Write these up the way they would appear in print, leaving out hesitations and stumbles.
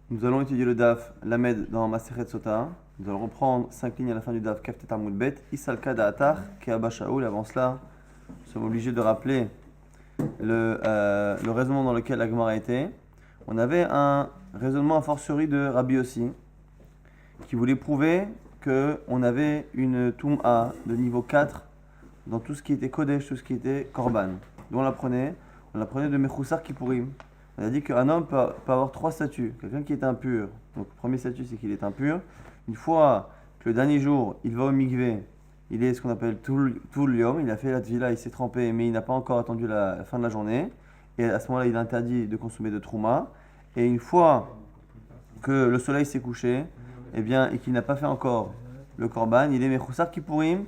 Nous allons étudier le DAF Lamed dans Masechet Sota. Nous allons reprendre 5 lignes à la fin du DAF Kaftet Amud Bet. Isalka Da'atar Ke'aba Shaul. Avant cela, nous sommes obligés de rappeler le raisonnement dans lequel la Gemara était. On avait un raisonnement a fortiori de Rabbi Yossi qui voulait prouver qu'on avait une Toum'a de niveau 4 dans tout ce qui était Kodesh, tout ce qui était Korban. D'où on l'apprenait de Mechoussar Kippourim. On a dit qu'un homme peut avoir 3 statuts. Quelqu'un qui est impur. Donc, le premier statut, c'est qu'il est impur. Une fois que le dernier jour, il va au mikvé, il est ce qu'on appelle tout l'yom. Il a fait la tvila, il s'est trempé, mais il n'a pas encore attendu la fin de la journée. Et à ce moment-là, il est interdit de consommer de trouma. Et une fois que le soleil s'est couché, et qu'il n'a pas fait encore le korban, il est mechoussar kippourim.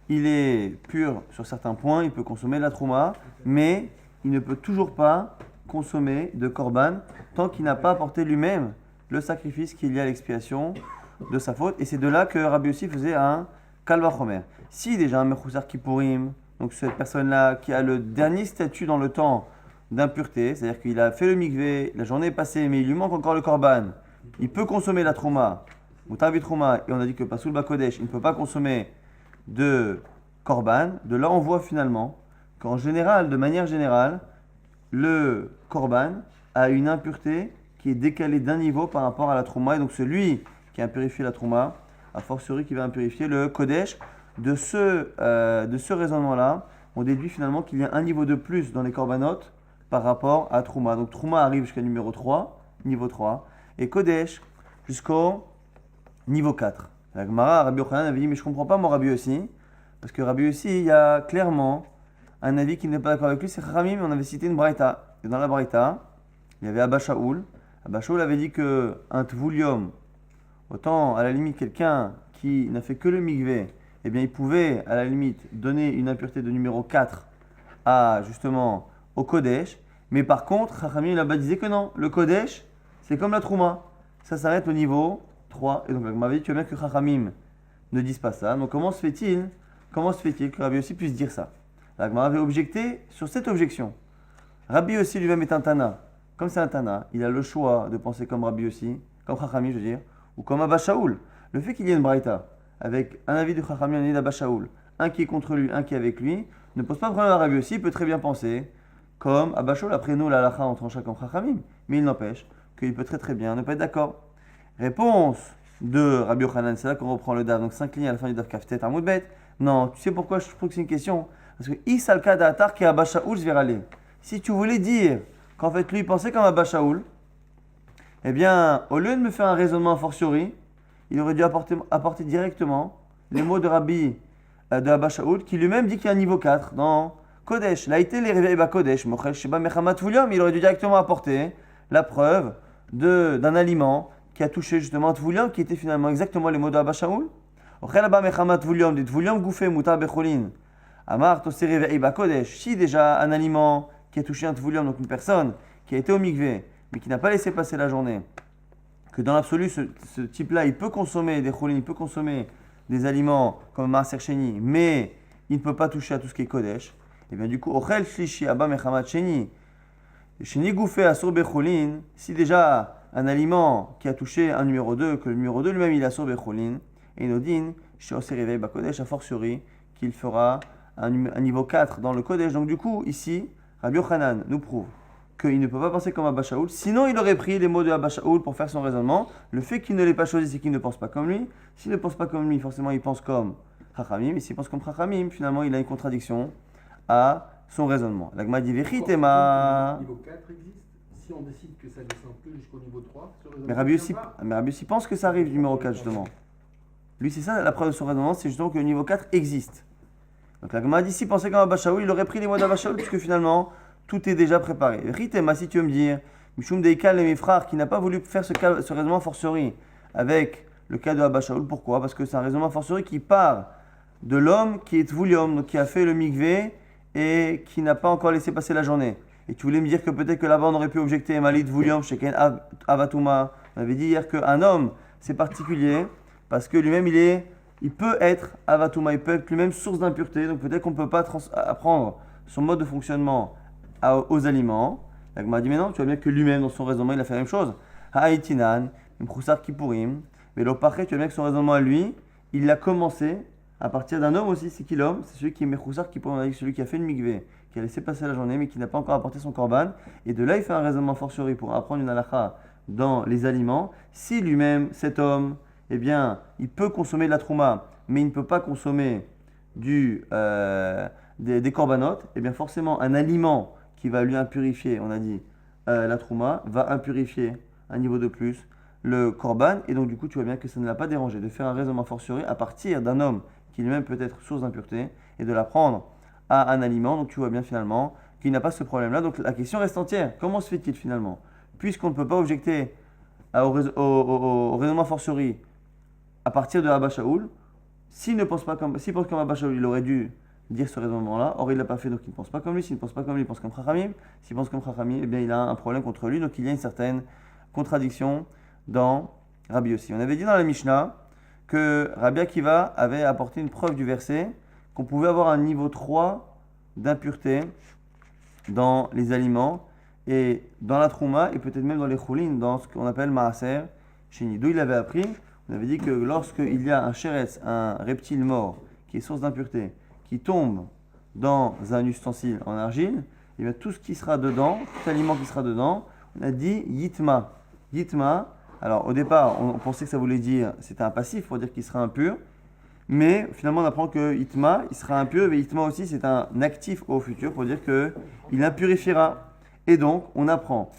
Il est pur sur certains points, il peut consommer de la trouma, mais il ne peut toujours pas consommer de korban tant qu'il n'a pas apporté lui-même le sacrifice qui est lié à l'expiation de sa faute. Et c'est de là que Rabbi Yossi faisait un kal vachomer. Si déjà un mechoussar kippourim, donc cette personne-là qui a le dernier statut dans le temps d'impureté, c'est-à-dire qu'il a fait le mikvé, la journée est passée, mais il lui manque encore le korban, il peut consommer la trouma, mutavi trouma, et on a dit que pasoul bakodesh, il ne peut pas consommer de korban. De là, on voit finalement qu'en général, de manière générale, le korban a une impureté qui est décalée d'un niveau par rapport à la trouma. Et donc, celui qui a impurifié la trouma, a fortiori qui va impurifier le kodesh. De ce raisonnement-là, on déduit finalement qu'il y a un niveau de plus dans les korbanotes par rapport à trouma. Donc, trouma arrive jusqu'à numéro 3, niveau 3, et kodesh jusqu'au niveau 4. La Gemara, Rabbi Yochanan avait dit, mais je ne comprends pas mon Rabbi Yossi, parce que Rabbi Yossi, il y a clairement un avis qui n'est pas d'accord avec lui, c'est Chachamim, on avait cité une braïta. Et dans la braïta, il y avait Abba Shaul. Abba Shaul avait dit qu'un tvulium, autant à la limite quelqu'un qui n'a fait que le mikvé, eh bien il pouvait à la limite donner une impureté de numéro 4 à justement au Kodesh, mais par contre, Chachamim là-bas disait que non, le Kodesh, c'est comme la Trouma, ça s'arrête au niveau 3. Et donc, on m'avait dit que bien que Chachamim ne disent pas ça. Donc, comment se fait-il que Rabbi Yossi puisse dire ça? La Gemara avait objecté sur cette objection. Rabbi Yossi lui-même est un Tana. Comme c'est un Tana, il a le choix de penser comme Rabbi Yossi, comme Chachamim, je veux dire, ou comme Abba Shaul. Le fait qu'il y ait une braïta avec un avis de Chachamim, un avis d'Abba Shaul, un qui est contre lui, un qui est avec lui, ne pose pas de problème à Rabbi Yossi. Il peut très bien penser comme Abba Shaul. Après nous, la halakha, on trancha comme Chachamim. Mais il n'empêche qu'il peut très bien ne pas être d'accord. Réponse de Rabbi Yochanan, c'est là qu'on reprend le DAF, donc 5 lignes à la fin du DAF Kaftet Amud Bet. Non, tu sais pourquoi je trouve que c'est une question? Parce que Isalka Da'atar ki Abba Shaul Zvirale. Si tu voulais dire qu'en fait lui pensait comme Abba Shaul, eh bien, au lieu de me faire un raisonnement a fortiori, il aurait dû apporter directement les mots de de Abba Shaul, qui lui-même dit qu'il y a un niveau 4 dans Kodesh. Là, il était les réveils Ba Kodesh, Mochel Sheba Mechamat Vulium, il aurait dû directement apporter la preuve d'un aliment qui a touché justement Tvoulium, qui était finalement exactement les mots de Abba Shaul. Si déjà un aliment qui a touché un Tvoulium, donc une personne qui a été au mikvé, mais qui n'a pas laissé passer la journée, que dans l'absolu, ce type-là, il peut consommer des choulin, il peut consommer des aliments comme Maaser Sheni, mais il ne peut pas toucher à tout ce qui est Kodesh, et bien du coup, Ochel Shlishi Abba Mechamat Sheni, Sheni Goufé Asur Becholin, si déjà un aliment qui a touché un numéro 2, que le numéro 2 lui-même il a sauvé Cholin, et Nodin, chez Oserevei Bakodesh, a fortiori, qu'il fera un niveau 4 dans le Kodesh. Donc du coup, ici, Rabbi Yochanan nous prouve qu'il ne peut pas penser comme Abba Shaul, sinon il aurait pris les mots de Abba Shaul pour faire son raisonnement. Le fait qu'il ne l'ait pas choisi, c'est qu'il ne pense pas comme lui. S'il ne pense pas comme lui, forcément il pense comme Chachamim, et s'il pense comme Chachamim, finalement il a une contradiction à son raisonnement. L'Agma dit Vechitema. Niveau 4 existe. Si on décide que ça descend plus jusqu'au niveau 3, mais Rabbi Yossi pense que ça arrive du numéro 4 justement. Lui, c'est ça la preuve de son raisonnement, c'est justement que le niveau 4 existe. Donc la Gemara dit, si pensait comme Abba Shaul, il aurait pris les mots d'Abba Shaul, puisque finalement, tout est déjà préparé. Ritema, si tu veux me dire, Mishum Deikal et mes frères, qui n'a pas voulu faire ce raisonnement fortiori avec le cas de Abba Shaul, pourquoi? Parce que c'est un raisonnement fortiori qui part de l'homme qui est Tvoulium, donc qui a fait le mikvé et qui n'a pas encore laissé passer la journée. Et tu voulais me dire que peut-être que là-bas on aurait pu objecter Malit Voulium, Sheken Avatuma. On avait dit hier qu'un homme, c'est particulier, parce que lui-même il peut être Avatuma, il peut être lui-même source d'impureté, donc peut-être qu'on ne peut pas apprendre son mode de fonctionnement aux aliments. La Gemara dit mais non, tu vois bien que lui-même dans son raisonnement il a fait la même chose. Ha'aitinan, Mchoussar Kippourim, mais l'opachet, tu vois bien que son raisonnement à lui, il l'a commencé à partir d'un homme aussi. C'est qui l'homme? C'est celui qui est Mechoussar Kippourim, on a dit celui qui a fait une migvé, qui a laissé passer la journée, mais qui n'a pas encore apporté son korban. Et de là, il fait un raisonnement fortiori pour apprendre une halakha dans les aliments. Si lui-même, cet homme, eh bien, il peut consommer de la trouma, mais il ne peut pas consommer des corbanotes, eh bien forcément un aliment qui va lui impurifier, on a dit, la trouma, va impurifier un niveau de plus le korban, et donc du coup tu vois bien que ça ne l'a pas dérangé de faire un raisonnement fortiori à partir d'un homme qui lui-même peut être source d'impureté, et de l'apprendre à un aliment, donc tu vois bien finalement qu'il n'a pas ce problème-là. Donc la question reste entière, comment se fait-il finalement? Puisqu'on ne peut pas objecter au raisonnement fortiori à partir de Abba Shaul, s'il pense comme Abba Shaul, il aurait dû dire ce raisonnement-là. Or, il ne l'a pas fait, donc il ne pense pas comme lui. S'il ne pense pas comme lui, il pense comme Chachamim. S'il pense comme Chachamim, eh bien, il a un problème contre lui. Donc, il y a une certaine contradiction dans Rabbi Yossi. On avait dit dans la Mishnah que Rabbi Akiva avait apporté une preuve du verset qu'on pouvait avoir un niveau 3 d'impureté dans les aliments et dans la trouma et peut-être même dans les choulin, dans ce qu'on appelle maaser sheni. D'où il avait appris. On avait dit que lorsqu'il y a un sheretz, un reptile mort, qui est source d'impureté, qui tombe dans un ustensile en argile, et bien tout ce qui sera dedans, tout aliment qui sera dedans, on a dit yitma. Yitma, alors au départ, on pensait que ça voulait dire, c'était un passif pour dire qu'il sera impur, mais finalement on apprend que yitma, il sera impur, mais yitma aussi c'est un actif au futur pour dire qu'il impurifiera. Et donc, on apprend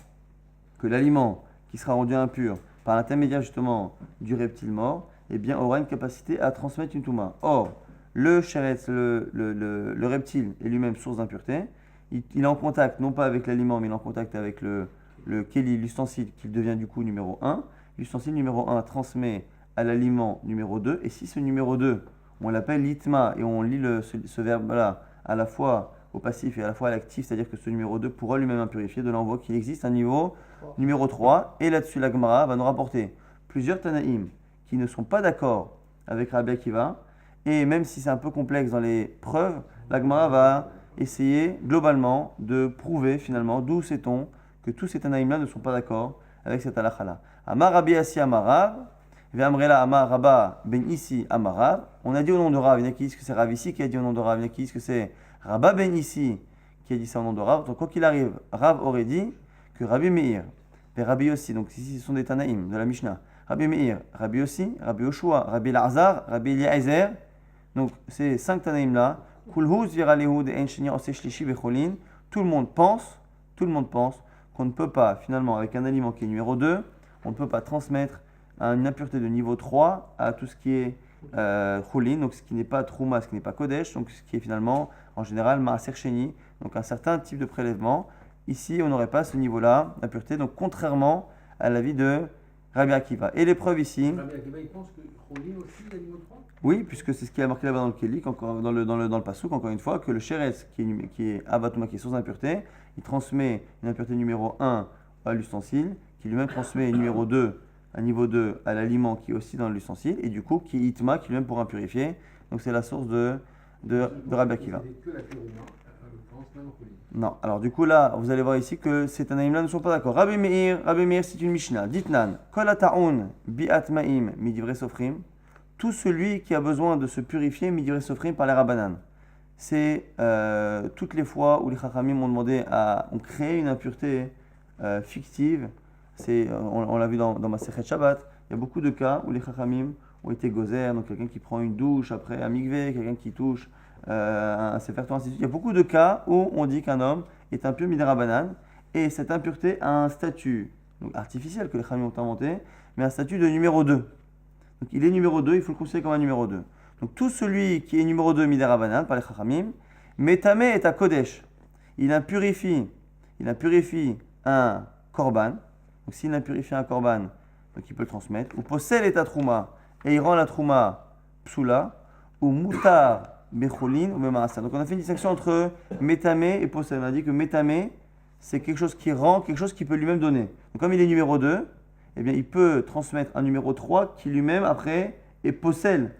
que l'aliment qui sera rendu impur par l'intermédiaire justement du reptile mort, eh bien, aura une capacité à transmettre une touma. Or, le sheretz, le reptile est lui-même source d'impureté. Il est en contact, non pas avec l'aliment, mais il est en contact avec le keli, l'ustensile, qui devient du coup numéro 1. L'ustensile numéro 1 transmet à l'aliment numéro 2. Et si ce numéro 2, on l'appelle l'itma, et on lit ce verbe-là à la fois au passif et à la fois à l'actif, c'est-à-dire que ce numéro 2 pourra lui-même impurifier. De là, on voit qu'il existe un niveau numéro 3. Et là-dessus, la Gemara va nous rapporter plusieurs Tanaïm qui ne sont pas d'accord avec Rabbi Akiva. Et même si c'est un peu complexe dans les preuves, la Gemara va essayer globalement de prouver finalement d'où sait-on que tous ces Tanaïm-là ne sont pas d'accord avec cette halakha-là. Amar Rabbi Assi Amarav, Ve'amrela Amar Rabba Ben Issi Amarav. On a dit au nom de Rav, il y en a qui disent que c'est Rav Issi qui a dit au nom de Rav, il y en a qui disent que c'est Rabba Ben Issi qui a dit ça au nom de Rav. Donc quoi qu'il arrive, Rav aurait dit que Rabbi Meir et Rabbi Yossi, donc ici ce sont des Tanaïm de la Mishnah, Rabbi Meir, Rabbi Yossi, Rabbi Yoshua, Rabbi Elazar, Rabbi Eliezer, donc ces 5 Tanaïm là, tout le monde pense qu'on ne peut pas finalement avec un aliment qui est numéro 2, on ne peut pas transmettre une impureté de niveau 3 à tout ce qui est choulin, donc ce qui n'est pas trouma, ce qui n'est pas kodesh, donc ce qui est finalement en général maaser sheni, donc un certain type de prélèvement. Ici, on n'aurait pas ce niveau-là d'impureté, donc contrairement à l'avis de Rabbi Akiva. Et l'épreuve ici. Rabbi Akiva, il pense que choulin aussi, il a niveau 3? Oui, puisque c'est ce qui est marqué là-bas dans le Kélik, dans le Passouk, encore une fois, que le sheretz qui est abatuma, qui est source d'impureté, il transmet une impureté numéro 1 à l'ustensile, qui lui-même transmet numéro 2, un niveau 2 à l'aliment qui est aussi dans l'ustensile, et du coup qui est itma, qui lui-même pourra purifier. Donc c'est la source de Rabbi Akiva. Que la terouma, à l'occurrence, même au choulin. Non, alors du coup là, vous allez voir ici que ces Tanaïm-là ne sont pas d'accord. Rabbi Meir, c'est une Mishnah. Ditnan, kol ata'un bi'at ma'im midivrei sofrim. Tout celui qui a besoin de se purifier midivrei sofrim par les Rabbanan. C'est toutes les fois où les Chachamim ont créé une impureté fictive. On l'a vu dans Masechet Shabbat. Il y a beaucoup de cas où les Chachamim ont été gozer, donc quelqu'un qui prend une douche après un mikvé, quelqu'un qui touche un Sefer Torah, ainsi de suite. Il y a beaucoup de cas où on dit qu'un homme est impur midei Rabbanan, et cette impureté a un statut donc artificiel que les Chachamim ont inventé, mais un statut de numéro 2. Donc il est numéro 2, il faut le considérer comme un numéro 2. Donc tout celui qui est numéro 2 midei Rabbanan par les Chachamim, Metame est à Kodesh. Il impurifie un korban. Donc s'il impurifie un korban, donc il peut le transmettre. Ou possède est à trouma, et il rend la trouma psoula. Ou mutar becholin ou memasa. Donc on a fait une distinction entre metame et possède. On a dit que metame, c'est quelque chose qui rend, quelque chose qui peut lui-même donner. Donc comme il est numéro 2, eh bien, il peut transmettre un numéro 3 qui lui-même, après, est possède,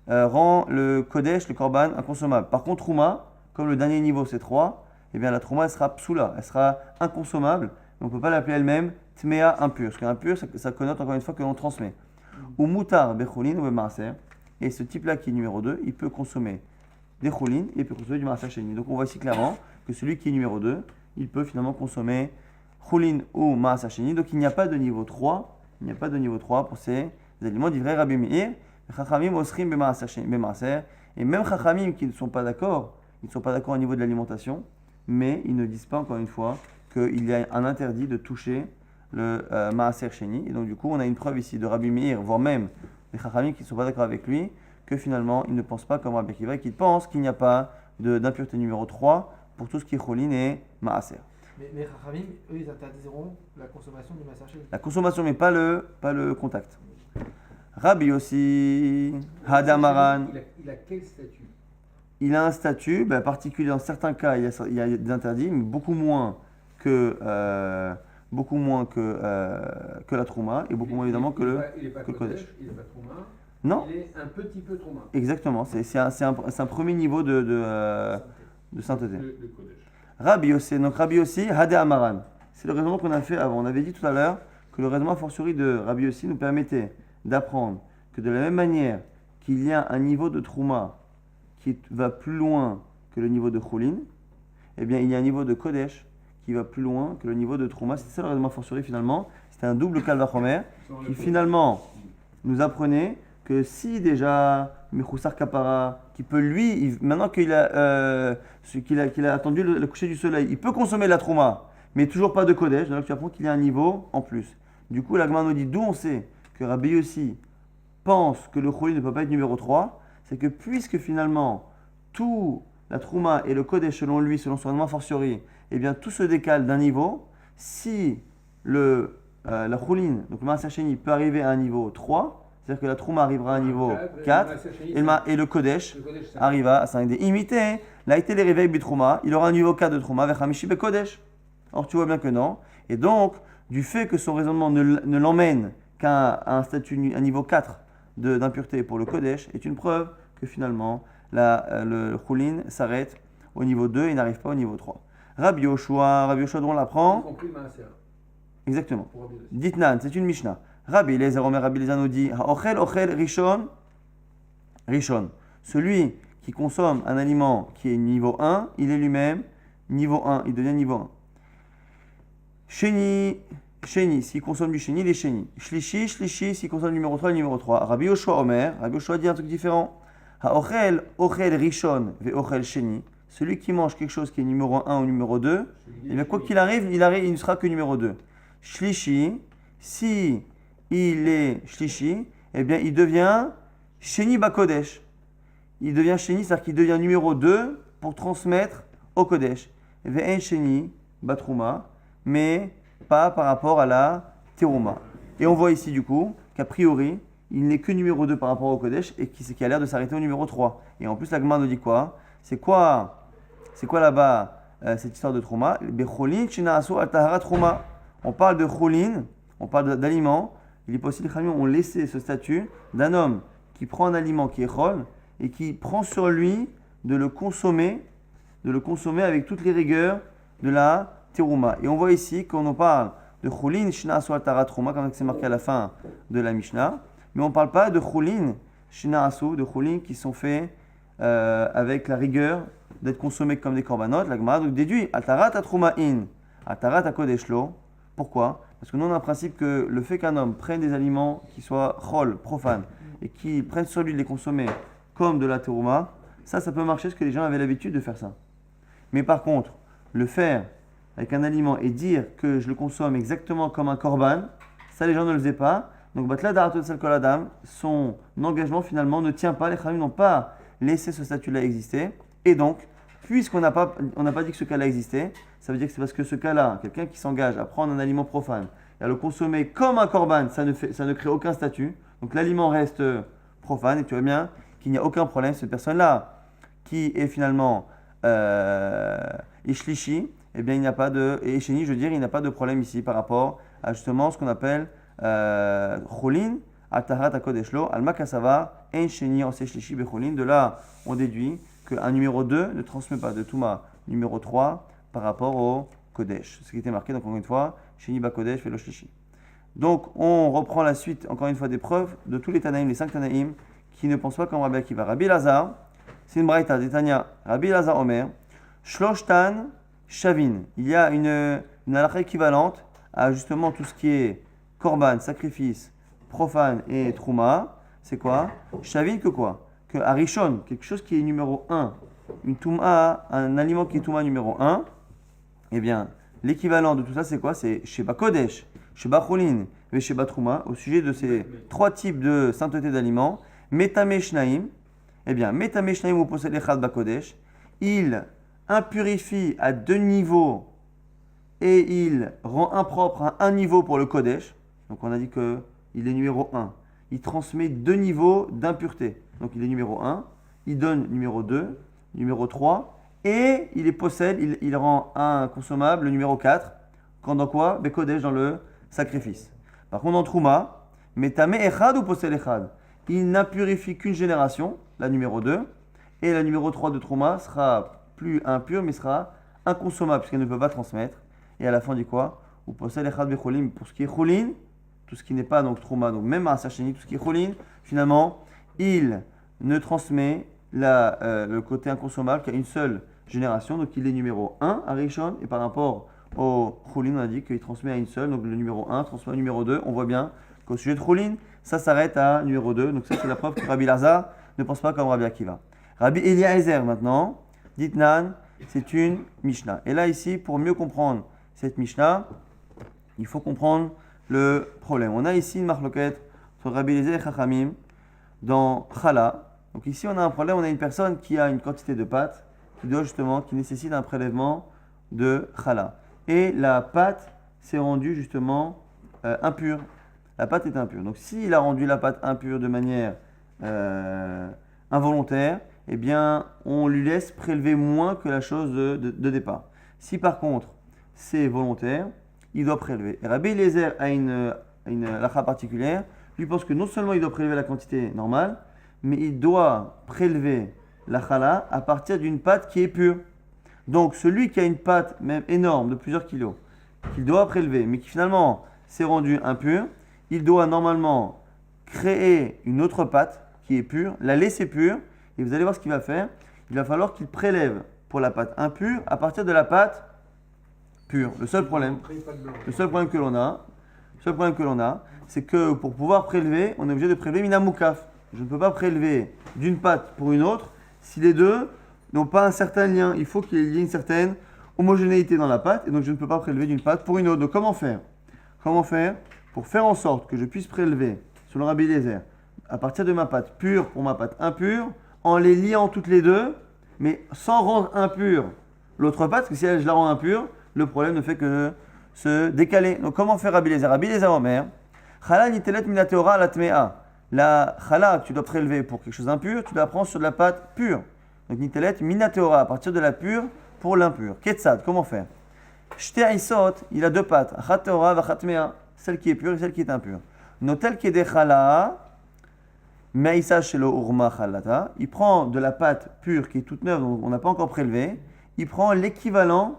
rend le kodesh, le korban, inconsommable. Par contre, trouma, comme le dernier niveau c'est 3, eh bien, la trouma elle sera psoula, elle sera inconsommable, on ne peut pas l'appeler elle-même Tmea impur. Parce qu'impur, ça connote encore une fois que l'on transmet. Ou Mutar Bechulin ou Maaser. Et ce type-là qui est numéro 2, il peut consommer des Chulin et il peut consommer du Maaser Sheni. Donc on voit ici clairement que celui qui est numéro 2, il peut finalement consommer Chulin ou Maaser Sheni. Donc il n'y a pas de niveau 3. Il n'y a pas de niveau 3 pour ces aliments d'ivrei Rabbi Meir. Chachamim osrim b'maaser. Et même Chachamim qui ne sont pas d'accord, ils ne sont pas d'accord au niveau de l'alimentation, mais ils ne disent pas encore une fois qu'il y a un interdit de toucher le Maaser Sheni. Et donc du coup, on a une preuve ici de Rabbi Meir, voire même des Chachamim qui ne sont pas d'accord avec lui, que finalement, ils ne pensent pas comme Rabbi Akiva, qu'ils pensent qu'il n'y a pas d'impureté numéro 3 pour tout ce qui est Cholin et Maaser. Mais Chachamim, eux, ils interdiront la consommation du Maaser Sheni. La consommation, mais pas le contact. Rabbi aussi, Hadamaran. Il a quel statut? Il a un statut particulier. Dans certains cas, il y a des interdits, mais beaucoup moins que la Trouma et beaucoup moins évidemment que le Kodesh. Il n'est pas Trouma. Non. Il est un petit peu Trouma. Exactement. C'est un premier niveau de sainteté. Le Kodesh. Rabbi aussi, Hade Amaran. C'est le raisonnement qu'on a fait avant. On avait dit tout à l'heure que le raisonnement a fortiori de Rabbi aussi nous permettait d'apprendre que de la même manière qu'il y a un niveau de Trouma qui va plus loin que le niveau de Choulin, eh bien il y a un niveau de Kodesh qui va plus loin que le niveau de Trouma. C'est ça le raisonnement fortiori finalement. C'était un double Kalvachomer qui finalement nous apprenait que si déjà Mechoussar Kapara, qui peut lui, maintenant qu'il a attendu le coucher du soleil, il peut consommer la Trouma, mais toujours pas de Kodesh, donc tu apprends qu'il y a un niveau en plus. Du coup, la Gemara nous dit d'où on sait que Rabbi Yossi pense que le Choulin ne peut pas être numéro 3, c'est que puisque finalement tout la Trouma et le Kodesh selon lui, selon son raisonnement fortiori, eh bien tout se décale d'un niveau, si la Choulin, donc le Maaser Sheni peut arriver à un niveau 3, c'est-à-dire que la Trouma arrivera à un niveau 4, et le Kodesh arriva à 5. Imité, là été les réveils Bitrouma, il aura un niveau 4 de Trouma, vers Hamishi Be Kodesh. Or tu vois bien que non. Et donc, du fait que son raisonnement ne l'emmène qu'à un niveau 4 d'impureté pour le Kodesh, est une preuve que finalement, le Choulin s'arrête au niveau 2 et n'arrive pas au niveau 3. Rabbi Yoshua, dont on l'apprend. Exactement. Ditnan, c'est une Mishnah. Rabbi Eliezer, Omer Rabbi Eliezer nous dit Ochel Rishon. Celui qui consomme un aliment qui est niveau 1, il est lui-même niveau 1, il devient niveau 1. Sheni, s'il consomme du Sheni, il est Sheni. Shlishi, s'il consomme le numéro 3, le numéro 3. Rabbi Yoshua Omer, Rabbi Yoshua dit un truc différent. Ochel Rishon ve Ochel Sheni. Celui qui mange quelque chose qui est numéro 1 ou numéro 2, et bien quoi qu'il arrive, il ne sera que numéro 2. Shlishi, si il est Shlishi, eh bien il devient Sheni Bakodesh. Il devient Sheni, c'est-à-dire qu'il devient numéro 2 pour transmettre au Kodesh. Ve'en Sheni Batrouma, mais pas par rapport à la Terouma. Et on voit ici du coup qu'a priori, il n'est que numéro 2 par rapport au Kodesh et qui a l'air de s'arrêter au numéro 3. Et en plus, la Gemara nous dit quoi? C'est quoi là-bas cette histoire de Trouma? Becholin Shinaasu Al-Tahara Trouma. On parle de Cholin, on parle d'aliments. Il est possible que les Chachamim ont laissé ce statut d'un homme qui prend un aliment qui est Chol et qui prend sur lui de le consommer avec toutes les rigueurs de la Terouma. Et on voit ici qu'on parle de Cholin Shinaasu Al-Tahara Trouma, comme c'est marqué à la fin de la Mishnah. Mais on ne parle pas de Cholin Shinaasu, de Cholin qui sont faits avec la rigueur d'être consommés comme des korbanot. La Gemara donc déduit Atarat Atrouma in, Atarat Akodeshlo. Pourquoi? Parce que nous on a un principe que le fait qu'un homme prenne des aliments qui soient chol, profanes, et qu'il prenne sur lui de les consommer comme de la terouma, ça peut marcher parce que les gens avaient l'habitude de faire ça. Mais par contre, le faire avec un aliment et dire que je le consomme exactement comme un korban, ça les gens ne le faisaient pas. Donc Batla Daratot Sel Kol Adam, son engagement finalement ne tient pas. Les Chachamim n'ont pas laissé ce statut-là exister. Et donc, puisqu'on n'a pas dit que ce cas-là existait, ça veut dire que c'est parce que ce cas-là, quelqu'un qui s'engage à prendre un aliment profane et à le consommer comme un korban, ça ne crée aucun statut. Donc l'aliment reste profane et tu vois bien qu'il n'y a aucun problème. Cette personne-là qui est finalement Ishlishi, eh bien il n'y a pas de... Et Isheni, je veux dire, il n'y a pas de problème ici par rapport à justement ce qu'on appelle Cholin, Atarat Akodeshlo, Alma Kasava, En Sheni, en Shlishi, Becholin. De là, on déduit qu'un numéro 2 ne transmet pas de Touma numéro 3 par rapport au Kodesh. Ce qui était marqué, donc encore une fois, Sheni Bakodesh Velo Shlishi. Donc on reprend la suite, encore une fois, des preuves de tous les Tanaïm, les 5 Tanaïm, qui ne pensent pas comme Rabbi Akiva. Rabbi Lazar, c'est une braïta d'Etania. Rabbi Lazar Omer, Shloshtan Shavin. Il y a une halakha équivalente à justement tout ce qui est korban, sacrifice, profane et trouma. C'est quoi? Shavin que quoi? Que Arishon, quelque chose qui est numéro 1. Une touma, un aliment qui est touma numéro 1. Eh bien, l'équivalent de tout ça, c'est quoi? C'est Sheba Kodesh, Sheba Cholin et Sheba Trouma. Au sujet de ces 3 types de sainteté d'aliments, Metame Shnaim. Eh bien, Metame Shnaim ou possède Echad Bakodesh. Il impurifie à 2 niveaux et il rend impropre à 1 niveau pour le Kodesh. Donc, on a dit qu'il est numéro 1. Il transmet 2 niveaux d'impureté. Donc, il est numéro 1. Il donne numéro 2, numéro 3. Et il les possède, il rend inconsommable le numéro 4. Quand dans quoi? Bekodesh, dans le sacrifice. Par contre, dans Trouma, Metame Echad ou possède Echad. Il n'impurifie qu'une génération, la numéro 2. Et la numéro 3 de Trouma sera plus impure, mais sera inconsommable, puisqu'elle ne peut pas transmettre. Et à la fin, on dit quoi? Ou possède Echad Becholim. Pour ce qui est Cholin, tout ce qui n'est pas donc Trouma, donc même à Sacheni, tout ce qui est Cholin, finalement, il ne transmet le côté inconsommable qu'à une seule génération. Donc il est numéro 1 à Rishon, et par rapport au Cholin, on a dit qu'il transmet à une seule. Donc le numéro 1 transmet au numéro 2. On voit bien qu'au sujet de Cholin, ça s'arrête à numéro 2. Donc ça, c'est la preuve que Rabbi Lazar ne pense pas comme Rabbi Akiva. Rabbi Eliezer maintenant, Ditnan, c'est une Mishnah. Et là, ici, pour mieux comprendre cette Mishnah, il faut comprendre le problème. On a ici une marloquette sur Rabbi Eliezer et Chachamim dans Chala. Donc ici, on a un problème. On a une personne qui a une quantité de pâte qui nécessite un prélèvement de Chala. Et la pâte s'est rendue justement impure. La pâte est impure. Donc s'il a rendu la pâte impure de manière involontaire, eh bien on lui laisse prélever moins que la chose de départ. Si par contre c'est volontaire, il doit prélever. Et Rabbi Eliezer a une halakha particulière. Lui pense que non seulement il doit prélever la quantité normale, mais il doit prélever la chala à partir d'une pâte qui est pure. Donc celui qui a une pâte même énorme de plusieurs kilos, qu'il doit prélever, mais qui finalement s'est rendu impur, il doit normalement créer une autre pâte qui est pure, la laisser pure, et vous allez voir ce qu'il va faire. Il va falloir qu'il prélève pour la pâte impure à partir de la pâte pure. Le seul problème que l'on a, c'est que pour pouvoir prélever, on est obligé de prélever minamoukaf. Je ne peux pas prélever d'une pâte pour une autre si les deux n'ont pas un certain lien. Il faut qu'il y ait une certaine homogénéité dans la pâte, et donc je ne peux pas prélever d'une pâte pour une autre. Donc comment faire pour faire en sorte que je puisse prélever sur le Rabbi Eliezer à partir de ma pâte pure pour ma pâte impure, en les liant toutes les deux, mais sans rendre impure l'autre pâte, parce que si je la rends impure, le problème ne fait que se décaler. Donc comment faire Rabbi Eliezer? Rabbi Eliezer Omer, Chala nitelet minateora ala tmea. La chala que tu dois prélever pour quelque chose d'impur, tu la prends sur de la pâte pure. Donc nitelet minateora, à partir de la pure pour l'impur. Ketzad, comment faire? Shte aisot, il a 2 pâtes, achat teora vachat mea, celle qui est pure et celle qui est impure. Notel kede chala, meisa shelo urma chalata, il prend de la pâte pure qui est toute neuve, donc on n'a pas encore prélevé, il prend l'équivalent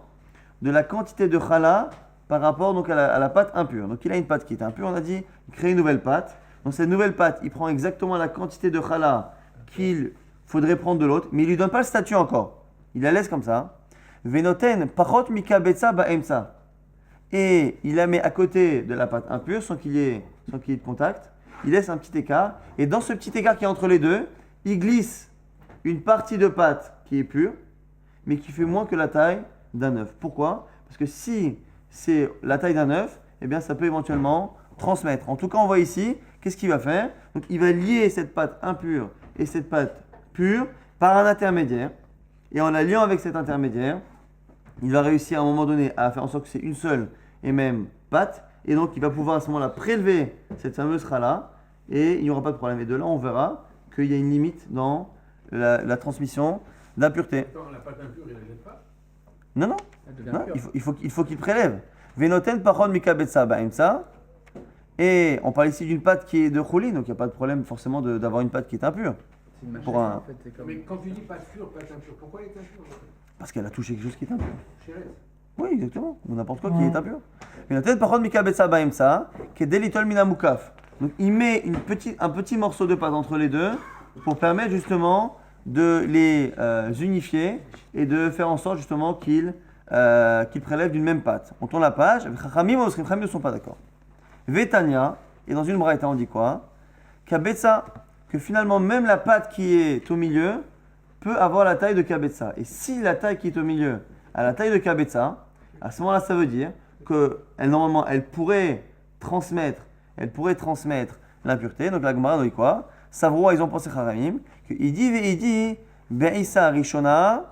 de la quantité de chala par rapport donc à la pâte impure. Donc il a une pâte qui est impure, on a dit, il crée une nouvelle pâte. Dans cette nouvelle pâte, il prend exactement la quantité de chala qu'il faudrait prendre de l'autre, mais il ne lui donne pas le statut encore. Il la laisse comme ça. Venoten pachot mika betsa ba'emsa. Et il la met à côté de la pâte impure sans qu'il y ait de contact. Il laisse un petit écart. Et dans ce petit écart qui est entre les deux, il glisse une partie de pâte qui est pure, mais qui fait moins que la taille d'un œuf. Pourquoi? Parce que si c'est la taille d'un œuf, eh bien ça peut éventuellement transmettre. En tout cas, on voit ici, qu'est-ce qu'il va faire? Donc il va lier cette pâte impure et cette pâte pure par un intermédiaire. Et en la liant avec cet intermédiaire, il va réussir à un moment donné à faire en sorte que c'est une seule et même pâte. Et donc il va pouvoir à ce moment-là prélever cette fameuse chala et il n'y aura pas de problème. Et de là, on verra qu'il y a une limite dans la transmission d'impureté. Attends, la pâte impure, il ne la jette pas? Non, il faut qu'il prélève. Venoten pachon mika betsa ba'emsa. Et on parle ici d'une pâte qui est de chouli, donc il n'y a pas de problème forcément d'avoir une pâte qui est impure. C'est une Pour machette, un- en fait, c'est comme... Mais quand tu dis pâte pure, pâte impure, pourquoi elle est impure? Parce qu'elle a touché quelque chose qui est impur. Chéret. Oui, exactement. Ou n'importe quoi qui est impur. Mais la tête, par contre, Mika Betsa Baemsa, qui est Delitol Minamukaf. Donc il met un petit morceau de pâte entre les deux pour permettre justement de les unifier et de faire en sorte justement qu'ils prélèvent d'une même pâte. On tourne la page. Chachamim ou Chachamim ne sont pas d'accord. Vetania, et dans une braïta on dit quoi? Kabetsa, que finalement même la pâte qui est au milieu peut avoir la taille de Kabetsa. Et si la taille qui est au milieu a la taille de Kabetsa, à ce moment-là ça veut dire que normalement elle pourrait transmettre l'impureté. Donc la Gemara dit quoi? Savroa, ils ont pensé Chachamim, que Idi Be'isa Rishona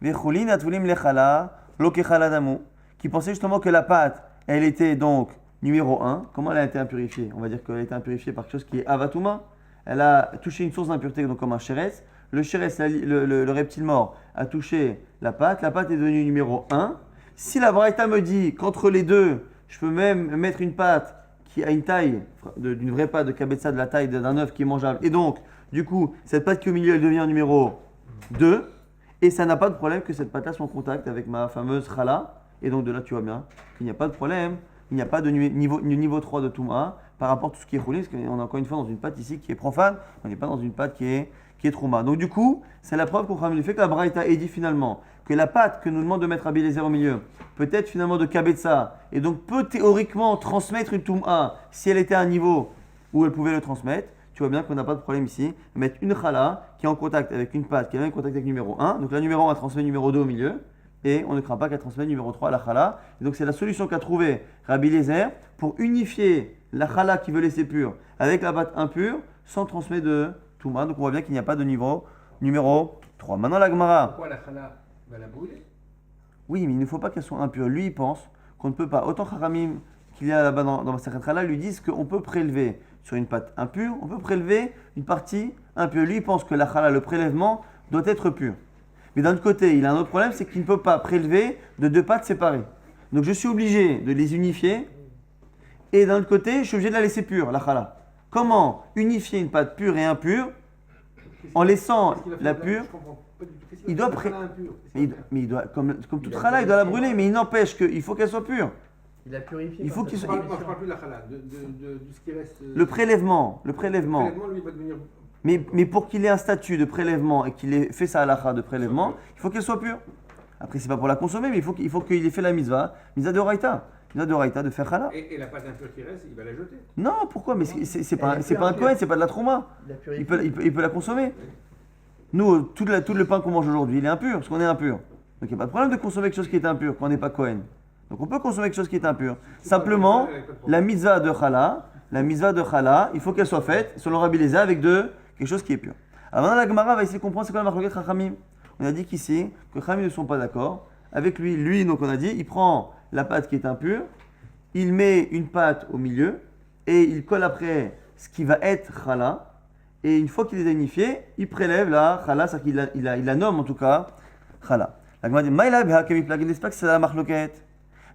Vechulin Atvulim Lechala Lokechala Damu, qui pensait justement que la pâte, elle était donc numéro 1. Comment elle a été impurifiée? On va dire qu'elle a été impurifiée par quelque chose qui est avatuma. Elle a touché une source d'impureté, donc comme un chérès. Le chérès, le reptile mort, a touché la pâte. La pâte est devenue numéro 1. Si la Braïta me dit qu'entre les deux, je peux même mettre une pâte qui a une taille d'une vraie pâte de kabetsa, de la taille d'un œuf qui est mangeable, et donc, du coup, cette pâte qui est au milieu, elle devient numéro 2, et ça n'a pas de problème que cette pâte-là soit en contact avec ma fameuse chala, et donc de là, tu vois bien qu'il n'y a pas de problème, il n'y a pas de niveau 3 de Touma par rapport à tout ce qui est roulé, parce qu'on est encore une fois dans une pâte ici qui est profane, on n'est pas dans une pâte qui est Trouma. Donc du coup, c'est la preuve qu'on ramène du fait que la Braïta est dit finalement que la pâte que nous demande de mettre Rabbi Eliezer au milieu peut être finalement de Kabetsa et donc peut théoriquement transmettre une Touma si elle était à un niveau où elle pouvait le transmettre. Tu vois bien qu'on n'a pas de problème ici. Mettre une Chala qui est en contact avec une pâte qui est en contact avec numéro 1. Donc la numéro 1 transmet numéro 2 au milieu et on ne craint pas qu'elle transmette numéro 3 à la Chala. Et donc c'est la solution qu'a trouvé Rabbi Eliezer pour unifier la Chala qui veut laisser pure avec la pâte impure sans transmettre de Touma. Donc on voit bien qu'il n'y a pas de niveau numéro 3. Maintenant la Gemara. Pourquoi la chala va la brûler? Oui, mais il ne faut pas qu'elle soit impure. Lui, il pense qu'on ne peut pas. Autant Haramim qu'il y a là-bas dans Masechet Chala lui disent qu'on peut prélever sur une pâte impure, on peut prélever une partie impure. Lui, il pense que la chala, le prélèvement, doit être pur. Mais d'un autre côté, il a un autre problème, c'est qu'il ne peut pas prélever de deux pâtes séparées. Donc je suis obligé de les unifier et d'un autre côté, je suis obligé de la laisser pure, la chala. Comment unifier une pâte pure et impure en laissant la pure? Il doit mais il doit, comme toute chala, il doit la brûler, mais il n'empêche qu'il faut qu'elle soit pure. Il a purifié. Il faut qu'il soit. Je ne parle plus de la chala, de ce qui reste. Le prélèvement. Le prélèvement, lui, va devenir. Mais pour qu'il ait un statut de prélèvement et qu'il ait fait sa halakha de prélèvement, il faut qu'elle soit pure. Après, c'est pas pour la consommer, mais il faut qu'il ait fait la mitzvah de Oraïta. Mitzvah de Oraïta de faire chala. Et la pâte impure qui reste, il va la jeter. Non, pourquoi? Mais c'est pas un Kohen, c'est pas de la trouma. Il peut la consommer. Nous, tout le pain qu'on mange aujourd'hui, il est impur, parce qu'on est impur. Donc il n'y a pas de problème de consommer quelque chose qui est impur quand on n'est pas Kohen. Donc on peut consommer quelque chose qui est impur. Simplement, la mitzvah de chala, il faut qu'elle soit faite, selon Rabbi Eliezer, avec quelque chose qui est pur. Alors maintenant, la Gemara va essayer de comprendre c'est quoi la marloquette Chachamim. On a dit qu'ici, que Chachamim ne sont pas d'accord. Avec lui, donc on a dit, il prend la pâte qui est impure, il met une pâte au milieu, et il colle après ce qui va être chala. Et une fois qu'il les a unifiés, il prélève la chala, c'est-à-dire qu'il la nomme en tout cas chala. La Gemara dit, Maïla beha kemi plagin, n'est-ce pas que c'est la marloquette?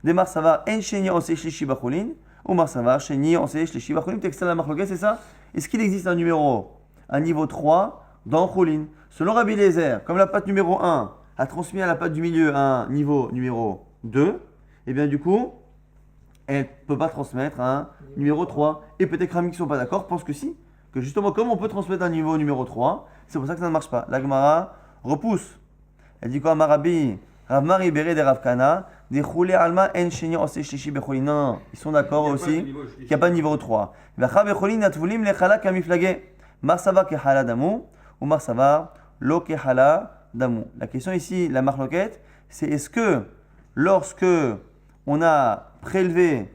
Demar savar en sheni ose shlishi bacholin, ou mar savar sheni ose shlishi bacholin, peut-être que c'est la marloquette, c'est ça? Est-ce qu'il existe un niveau 3 dans cholin? Selon Rabbi Eliezer, comme la pâte numéro 1 a transmis à la pâte du milieu un niveau numéro 2, et bien du coup, elle ne peut pas transmettre un numéro 3. Et peut-être que Rami qui ne sont pas d'accord pensent que si. Que justement, comme on peut transmettre un niveau numéro 3, c'est pour ça que ça ne marche pas. La Gemara repousse. Elle dit quoi? Marabi, Rav Mari Bere de Rav Kana, des Choulé Alma En Sheni Ose Shlishi Becholin. Non, ils sont d'accord aussi qu'il n'y a pas de niveau 3. Vacha Becholin Atvulim Lechala Kamiflage. Marsava Kehala Damu, ou Marsava Lo Kehala Damu. La question ici, la marloquette, c'est est-ce que lorsque on a prélevé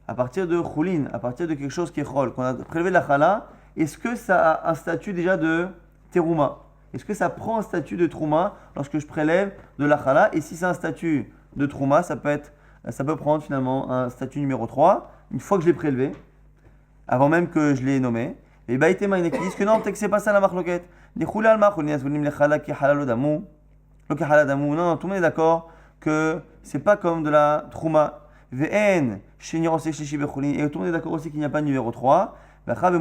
à partir de Choulin, à partir de quelque chose qui est Chol, qu'on a prélevé de la Chala, est-ce que ça a un statut déjà de Terouma? Est-ce que ça prend un statut de Trouma lorsque je prélève de la Chala? Et si c'est un statut de Trouma, ça peut prendre finalement un statut numéro 3, une fois que je l'ai prélevé, avant même que je l'ai nommé. Et Baïtema, il disent que non, peut-être que c'est pas ça la marloquette. Non, tout le monde est d'accord que c'est pas comme de la Trouma. VN, et tout le monde est d'accord aussi qu'il n'y a pas de numéro 3. Peut-être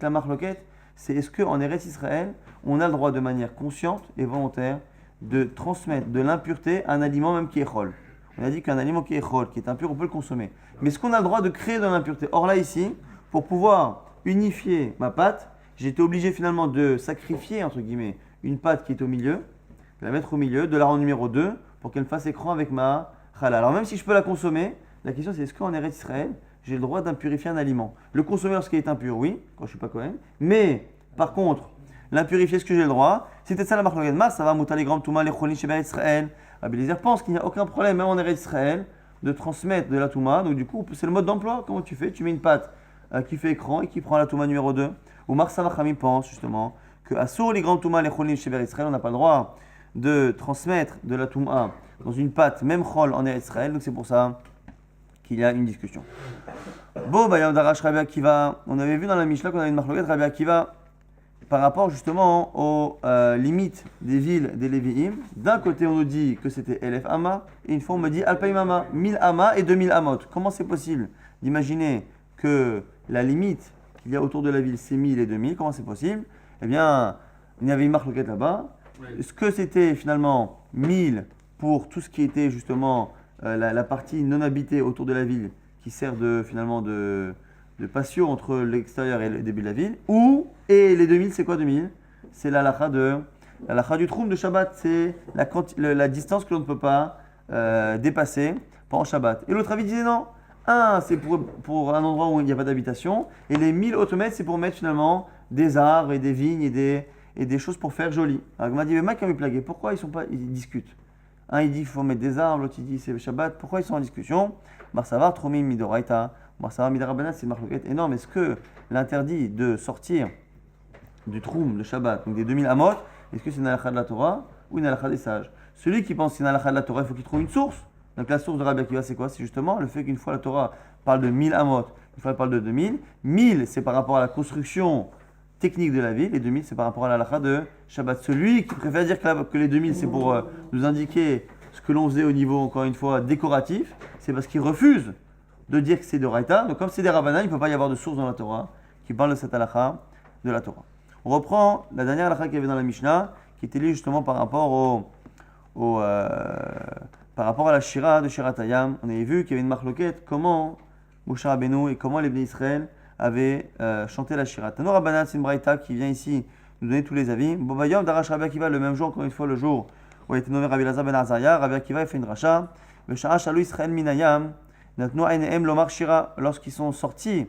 la marloquette, c'est est-ce qu'en Eretz Israël, on a le droit de manière consciente et volontaire de transmettre de l'impureté à un aliment même qui est chol. On a dit qu'un aliment qui est chol, qui est impur, on peut le consommer. Mais est-ce qu'on a le droit de créer de l'impureté? Or là, ici, pour pouvoir unifier ma pâte, j'ai été obligé finalement de sacrifier, entre guillemets, une pâte qui est au milieu, de la mettre au milieu, de la rendre numéro 2, pour qu'elle fasse écran avec ma challah. Alors même si je peux la consommer, la question c'est est-ce qu'en Eretz Israël, j'ai le droit d'impurifier un aliment? Le consommer lorsqu'il est impur, oui, quand je ne suis pas Kohen. Mais, par contre, l'impurifier, est-ce que j'ai le droit? C'était ça la marque de Mas, ça va, Moutaligram, Touma, les Cholin, chez Israël. Rabbi Eliezer pense qu'il n'y a aucun problème, même en Eretz Israël, de transmettre de la Touma. Donc du coup, c'est le mode d'emploi. Comment tu fais? Tu mets une pâte qui fait écran et qui prend la Touma numéro 2. Ou Marsava Khamim pense justement que Assour, les grands Touma, les Cholin, chez Israël, on n'a pas le droit de transmettre de la Touma dans une pâte, même Chol en Eretz Israël. Donc c'est pour ça qu'il y a une discussion. Bon, Bayam Darash Rabbi Akiva, on avait vu dans la Mishnah qu'on avait une marloquette Rabbi Akiva par rapport justement aux limites des villes des Lévi'im. D'un côté, on nous dit que c'était Elef Ama, et une fois on me dit Alpaim Ama, 1000 Ama et 2000 Amot. Comment c'est possible d'imaginer que la limite qu'il y a autour de la ville c'est 1000 et 2000? Comment c'est possible? Eh bien, il y avait une marloquette là-bas. Est-ce que c'était finalement 1000 pour tout ce qui était justement la partie non habitée autour de la ville qui sert finalement de patio entre l'extérieur et le début de la ville, et les 2000 c'est quoi 2000? C'est l'halakha du troum de Shabbat, c'est la distance que l'on ne peut pas dépasser pendant Shabbat. Et l'autre avis disait non, c'est pour un endroit où il n'y a pas d'habitation, et les 1000 autres mètres c'est pour mettre finalement des arbres et des vignes et des choses pour faire joli. Alors il m'a dit, mais mec, plagué, pourquoi ils discutent? Un il dit qu'il faut mettre des arbres, l'autre il dit c'est Shabbat, pourquoi ils sont en discussion? Marsavar, Tromim, Midoraita, Marsavar, Midarabanan, c'est une marloquette énorme. Est-ce que l'interdit de sortir du Troum, le Shabbat, donc des 2000 Amot, est-ce que c'est une halakha de la Torah ou une halakha des sages? Celui qui pense que c'est une halakha de la Torah, il faut qu'il trouve une source. Donc la source de Rabbi Akiva, c'est quoi? C'est justement le fait qu'une fois la Torah parle de 1000 Amot, une fois elle parle de 2000. 1000, c'est par rapport à la construction technique de la ville, et 2000, c'est par rapport à la halakha de Shabbat. Celui qui préfère dire que les 2000, c'est pour nous indiquer ce que l'on faisait au niveau, encore une fois, décoratif, c'est parce qu'il refuse de dire que c'est de Raïta. Donc comme c'est des Rabbanan, il ne peut pas y avoir de source dans la Torah qui parle de cette halakha de la Torah. On reprend la dernière halakha qu'il y avait dans la Mishnah, qui était liée justement par rapport par rapport à la Shira de Shirat Hayam. On avait vu qu'il y avait une marloquette, comment Moshe Rabbeinu et comment les Bnei Israël avaient chanté la Shira. Tano Rabbanan, c'est une Braïta qui vient ici nous donner tous les avis. Bobayom, Darash Rabbi Akiva, le même jour, encore une fois, le jour où a été nommé Rabbi Elazar ben Azaria, Rabbi Akiva a fait une dracha. Veshara Shalou Israël Minayam, Natno Ainehem Lomar Shira, lorsqu'ils sont sortis,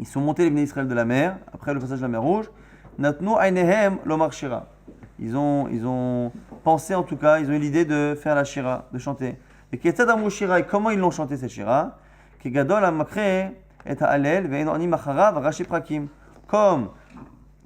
ils sont montés les Bnei Israël de la mer, après le passage de la mer Rouge. Natno Ainehem Lomar Shira. Ils ont pensé en tout cas, ils ont eu l'idée de faire la Shira, de chanter. Et Ketzad Shira, et comment ils l'ont chanté cette Shira? Kegadol Amakre et Ha'alel Ve'enoni Macharav Rashi Prakim. Comme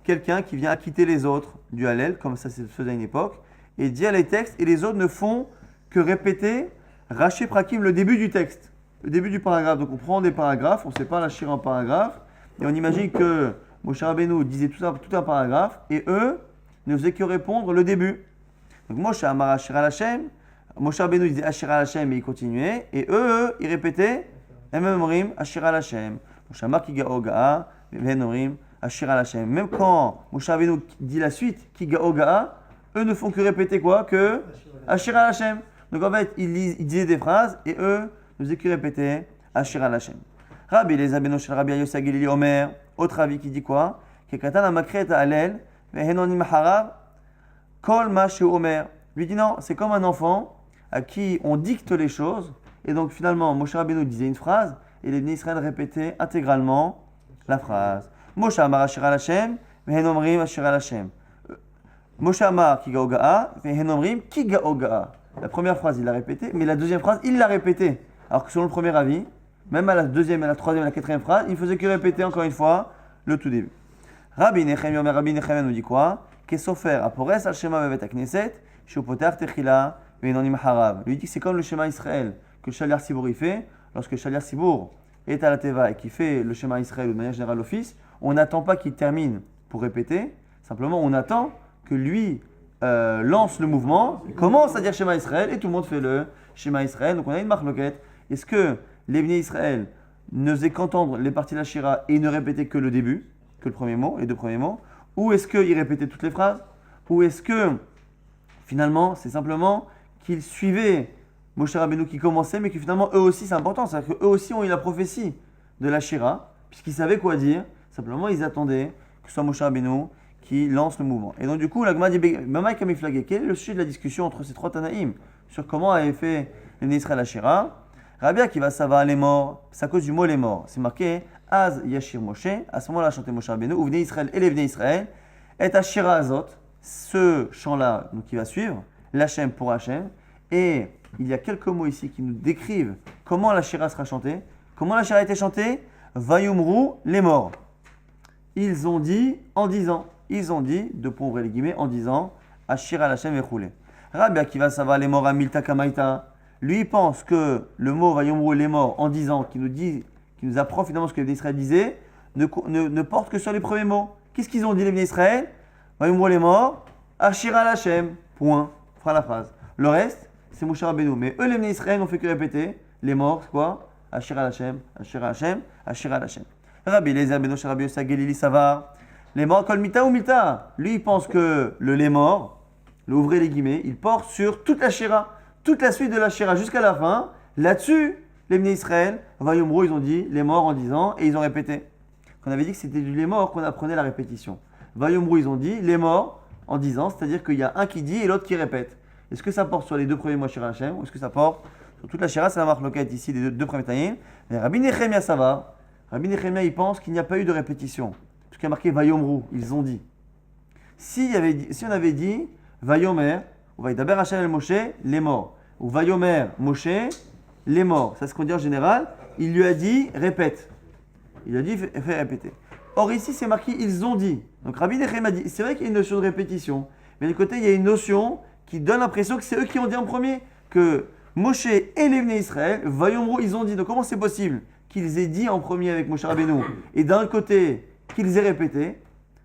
quelqu'un qui vient acquitter les autres du Hallel, comme ça se faisait à une époque, et dire les textes, et les autres ne font que répéter Rashi Prakim, le début du texte, le début du paragraphe. Donc on prend des paragraphes, on sépare la Shira en paragraphes, et on imagine que Moshe Rabbeinu disait tout un paragraphe, et eux ne faisaient que répondre le début. Donc Moshe Amar Ashira Hashem, Moshe Rabbeinu disait Ashira Hashem, et il continuait, et eux, ils répétaient Ememrim Ashira Hashem. Moshe Amar Kigao Ga'a, Venorim Ashira Hashem. Même quand Moshe Rabbeinu dit la suite, Kigao Ga'a, eux ne font que répéter quoi? Que Ashira Hashem. Donc en fait, ils disaient des phrases, et eux ne faisaient que répéter Ashira Hashem. Rabbi Eliezer ben Oshel Rabbi Yossi Agilili Omer, autre avis qui dit quoi? Kekatan Amakret Ha'alel, Vehenonim Harav, Kol Ma Sheu Omer. Lui dit non, c'est comme un enfant à qui on dicte les choses, et donc finalement Moshe Rabbeinu disait une phrase, et les Bnei Israël répétaient intégralement la phrase. Moshe Amar Ashira Hashem, Vehenomrim Ashira Hashem. Moshe Amar Kigao Ga'a, Vehenomrim Kigao Ga'a. La première phrase il l'a répétée, mais la deuxième phrase il l'a répétée. Alors que selon le premier avis, même à la deuxième, à la troisième, à la quatrième phrase, il faisait que répéter encore une fois le tout début. Rabbi Nechemia nous dit quoi? Kesofer apores al shema bevet hakneset, shepoter techila ve'enonim harav. Lui dit que c'est comme le schéma Israël que le Shaliach Sibour y fait. Lorsque le Shaliach Sibour est à la Teva et qui fait le schéma Israël ou de manière générale l'office, on n'attend pas qu'il termine pour répéter. Simplement, on attend que lui lance le mouvement, commence à dire schéma Israël et tout le monde fait le schéma Israël. Donc on a une marloquette. Est-ce que les Bnei Israël ne faisaient qu'entendre les parties de la Shira et ne répétaient que le début, que le premier mot, les deux premiers mots, ou est-ce qu'ils répétaient toutes les phrases, ou est-ce que Finalement, c'est simplement qu'ils suivaient Moshe Rabbeinu qui commençait, mais que finalement, eux aussi, c'est important. C'est-à-dire qu'eux aussi ont eu la prophétie de la Shira, puisqu'ils savaient quoi dire. Simplement, ils attendaient que ce soit Moshe Rabbeinu qui lance le mouvement. Et donc, du coup, la Gemara dit Mamai Kamiflagé. Quel est le sujet de la discussion entre ces trois Tanaïm sur comment avait fait les Israël la Shira? Rabbi Akiva Sava les morts, c'est à cause du mot les morts. C'est marqué Az Yashir Moshe. À ce moment-là, chantait Moshe Rabbeinu, ou Vnei Israël et les Vnei Israël. Et Ashira Azot, ce chant-là donc, qui va suivre, l'Hachem pour Hachem. Et il y a quelques mots ici qui nous décrivent comment la Shira sera chantée. Comment la Shira a été chantée? Vayumru les morts. Ils ont dit en disant. Ils ont dit, de ouvrir les guillemets, en disant Ashira l'Hachem vechoulé. Rabbi Akiva Sava les morts Amilta Kamaita. Lui, il pense que le mot Vayomru les morts en disant, qui nous apprend finalement ce que les Israël disaient, ne porte que sur les premiers mots. Qu'est-ce qu'ils ont dit les Israël? Vayomru les morts, Ashira l'Hachem. Point. Fera la phrase. Le reste, c'est Moshe Rabbeinu. Mais eux, les Israël, n'ont fait que répéter les morts, c'est quoi? Ashira l'Hachem, Ashira l'Hachem, Ashira l'Hachem. Rabbi Eliezer ben Rabbi Yossi Galili Savar. Les morts, Kol Mita ou Mita. Lui, il pense que les morts, ouvrez les guillemets, il porte sur toute la Shira. Toute la suite de la Shira jusqu'à la fin, là-dessus, les Bnei Israël, Vayomru, ils ont dit les morts en disant, et ils ont répété. On avait dit que c'était du les morts qu'on apprenait la répétition. Vayomru, ils ont dit les morts en disant, c'est-à-dire qu'il y a un qui dit et l'autre qui répète. Est-ce que ça porte sur les deux premiers mots Shira Hashem, ou est-ce que ça porte sur toute la Shira? C'est la marque locale ici des deux premiers taïms. Mais Rabbi Nechemia, ça va. Rabbi Nechemia, il pense qu'il n'y a pas eu de répétition. Parce qu'il y a marqué Vayomru, ils ont dit. Si on avait dit Vayomer, ou Vaydaber Hashem el Moshe, les morts. Ou Vayomer Moshe, les morts. C'est ce qu'on dit en général. Il lui a dit répète. Il a dit fais répéter. Or ici c'est marqué ils ont dit. Donc Rabbi Nechemia dit c'est vrai qu'il y a une notion de répétition, mais de l'autre côté il y a une notion qui donne l'impression que c'est eux qui ont dit en premier que Moshe et les Bnei Israël, Vayomru, ils ont dit. Donc comment c'est possible qu'ils aient dit en premier avec Moshe Rabbeinu et d'un côté qu'ils aient répété?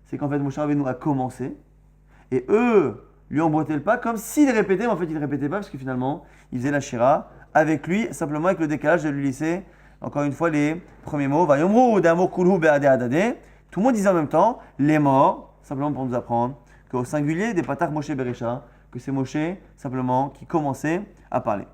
C'est qu'en fait Moshe Rabbeinu a commencé et eux lui emboîtaient le pas comme s'il répétait, mais en fait il ne répétait pas parce que finalement il faisait la Shira avec lui, simplement avec le décalage de lui laisser encore une fois les premiers mots. Vayomru d'amo kulhu be'ade adade. Tout le monde disait en même temps les morts, simplement pour nous apprendre qu'au singulier des patach Moshe Beresha, que c'est Moshe simplement qui commençait à parler.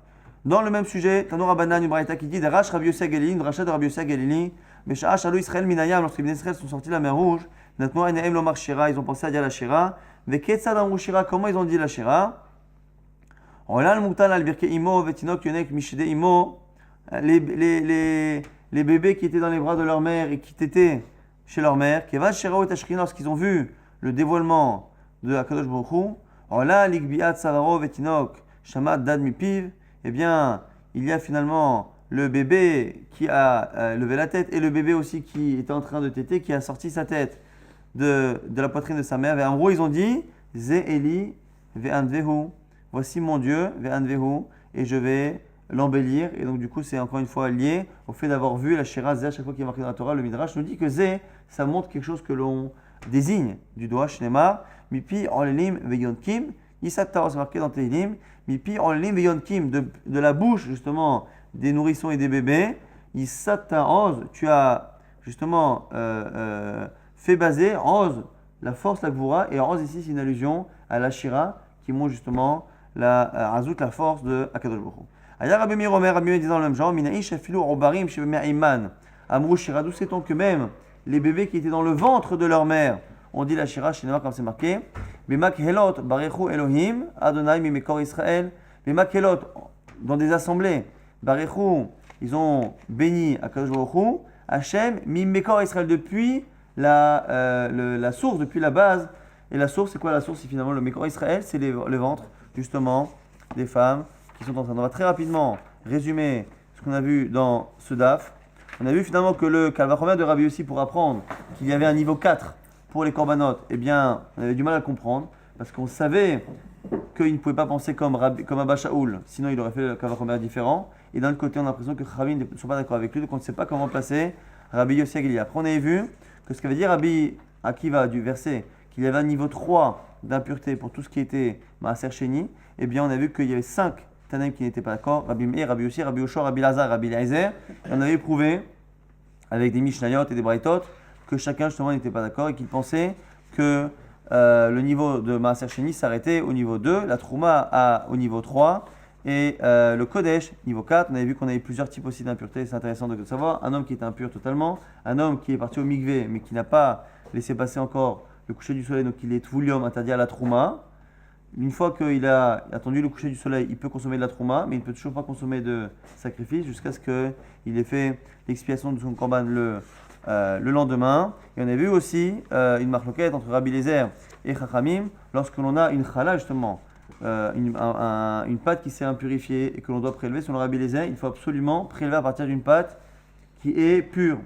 Dans le même sujet, Tano Rabbanan Ubraïta qui dit Darash Rabbi Yossi Galili, une rachat de Rabbi Yossi Galili, Mesha'a Shalou Israël Minayam, lorsque les Bnei Israël sont sortis de la mer Rouge, Natno Enehem Lomar Shira, ils ont pensé à dire la Shira, Veketzad Amru Shira, comment ils ont dit la Shira? Olal Moutal al Birke Imo, Vetinok Yonek Mishide Imo, les bébés qui étaient dans les bras de leur mère et qui étaient chez leur mère, Kevad Shira et Tashrin, lorsqu'ils ont vu le dévoilement de Akadosh Baruch Hu, Olal Igbiat Savaro Vetinok, Shamad Dad Mipiv, eh bien, il y a finalement le bébé qui a levé la tête et le bébé aussi qui était en train de téter, qui a sorti sa tête de la poitrine de sa mère. Et en gros, ils ont dit Ze Eli ve'anvehu. Voici mon Dieu, ve'anvehu, et je vais l'embellir. Et donc, du coup, c'est encore une fois lié au fait d'avoir vu la Shira Ze à chaque fois qu'il est marqué dans la Torah. Le Midrash nous dit que Ze, ça montre quelque chose que l'on désigne du doigt, Shnemar, Mipi, Olelim, Veyonkim. Yisata, c'est marqué dans Tehillim. Mipi, Olelim, Veyonkim, de la bouche, justement, des nourrissons et des bébés. Yisata, Oz, tu as justement fait baser Oz, la force, la Gvura. Et Oz, ici, c'est une allusion à la Shira qui montre justement Razout, la force de Akadosh Baruch Hu. Aya Rabbi Meir Omer, Rabbi Meir dit dans le même genre, Minaïch Afilu Obarim Shebemer Iman. Amrou Shira, d'où sait-on que même les bébés qui étaient dans le ventre de leur mère, on dit la Shira, chez Néma, comme c'est marqué, Bemak Helot, Barechu Elohim, Adonai Mimekor Israël, Bemak Helot, dans des assemblées, Barechu, ils ont béni Akadosh Baruch Hu, Hachem, Mimekor Israël, depuis la source, depuis la base. Et la source, c'est quoi la source? C'est finalement le Mekor Israël, c'est le ventre, justement, des femmes qui sont en train. On va très rapidement résumer ce qu'on a vu dans ce DAF. On a vu finalement que le Kalvachomer de Rabbi Yossi, pour apprendre qu'il y avait un niveau 4 pour les corbanotes, eh bien, on avait du mal à le comprendre, parce qu'on savait qu'il ne pouvait pas penser comme Abba Shaoul, sinon il aurait fait le Kalvachomer différent. Et d'un autre côté, on a l'impression que Chavim ne sont pas d'accord avec lui, donc on ne sait pas comment placer Rabbi Yossi Agili. Après, on avait vu que ce qu'avait dit Rabbi Akiva du verset, qu'il y avait un niveau 3 d'impureté pour tout ce qui était Maaser Sheni, eh bien, on a vu qu'il y avait 5 Tanaïm qui n'étaient pas d'accord, Rabbi Meir, Rabbi Yossi, Rabbi Yoshua, Rabbi Lazar, Rabbi Eliezer. Et on avait prouvé, avec des Mishnayot et des Braithot, que chacun justement n'était pas d'accord et qu'il pensait que le niveau de Maaser Sheni s'arrêtait au niveau 2, la Trouma au niveau 3, et le Kodesh, niveau 4. On avait vu qu'on avait plusieurs types aussi d'impureté, c'est intéressant de le savoir. Un homme qui est impur totalement, un homme qui est parti au Mikvé, mais qui n'a pas laissé passer encore le coucher du soleil, donc il est Tvoulium, interdit à la Trouma. Une fois qu'il a attendu le coucher du soleil, il peut consommer de la Trouma, mais il ne peut toujours pas consommer de sacrifice jusqu'à ce qu'il ait fait l'expiation de son korban le lendemain. Et on a vu aussi une marloquette entre Rabbi Lézer et Chachamim lorsque l'on a une chala justement, une pâte qui s'est impurifiée et que l'on doit prélever. Selon Rabbi Lézer, il faut absolument prélever à partir d'une pâte qui est pure.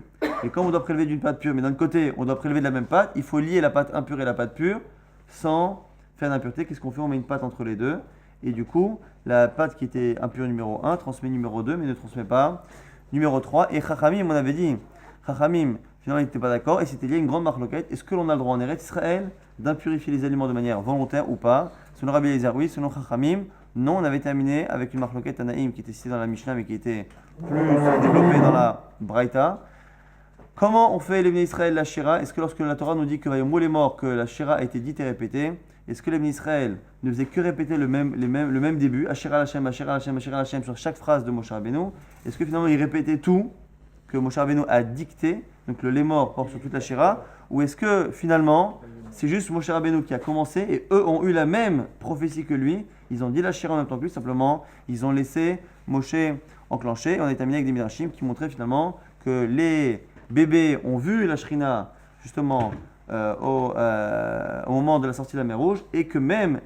Et comme on doit prélever d'une pâte pure, mais d'un côté on doit prélever de la même pâte, il faut lier la pâte impure et la pâte pure sans faire d'impureté. Qu'est-ce qu'on fait? On met une pâte entre les deux. Et du coup, la pâte qui était impure numéro 1 transmet numéro 2, mais ne transmet pas numéro 3. Et Chachamim, on avait dit, Chachamim, finalement, il n'était pas d'accord. Et c'était lié à une grande marloquette. Est-ce que l'on a le droit en Eretz Israël d'impurifier les aliments de manière volontaire ou pas? Selon Rabbi Eliezer, oui. Selon Chachamim, non. On avait terminé avec une marloquette Tanaïm qui était citée dans la Mishnah, mais qui était plus développée dans la Braïta. Comment on fait les Bnei Israël la Shira? Est-ce que lorsque la Torah nous dit que Vayomou les morts, que la Shira a été dite et répétée, est-ce que les Bnei Israël ne faisaient que répéter le même début, Ashira Hashem, Ashira Hashem, Ashira Hashem, sur chaque phrase de Moshe Rabbeinu? Est-ce que finalement ils répétaient tout que Moshe Rabbeinu a dicté, donc le les morts porte sur toute la Shira? Ou est-ce que finalement c'est juste Moshe Rabbeinu qui a commencé et eux ont eu la même prophétie que lui? Ils ont dit la Shira en même temps que lui, simplement ils ont laissé Moshe enclencher. Et on est terminé avec des Midrashim qui montraient finalement que les bébés ont vu la Shrina justement au moment de la sortie de la mer Rouge, et que même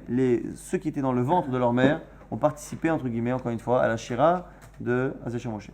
ceux qui étaient dans le ventre de leur mère ont participé, entre guillemets, encore une fois, à la Shira de Azeh Moshe.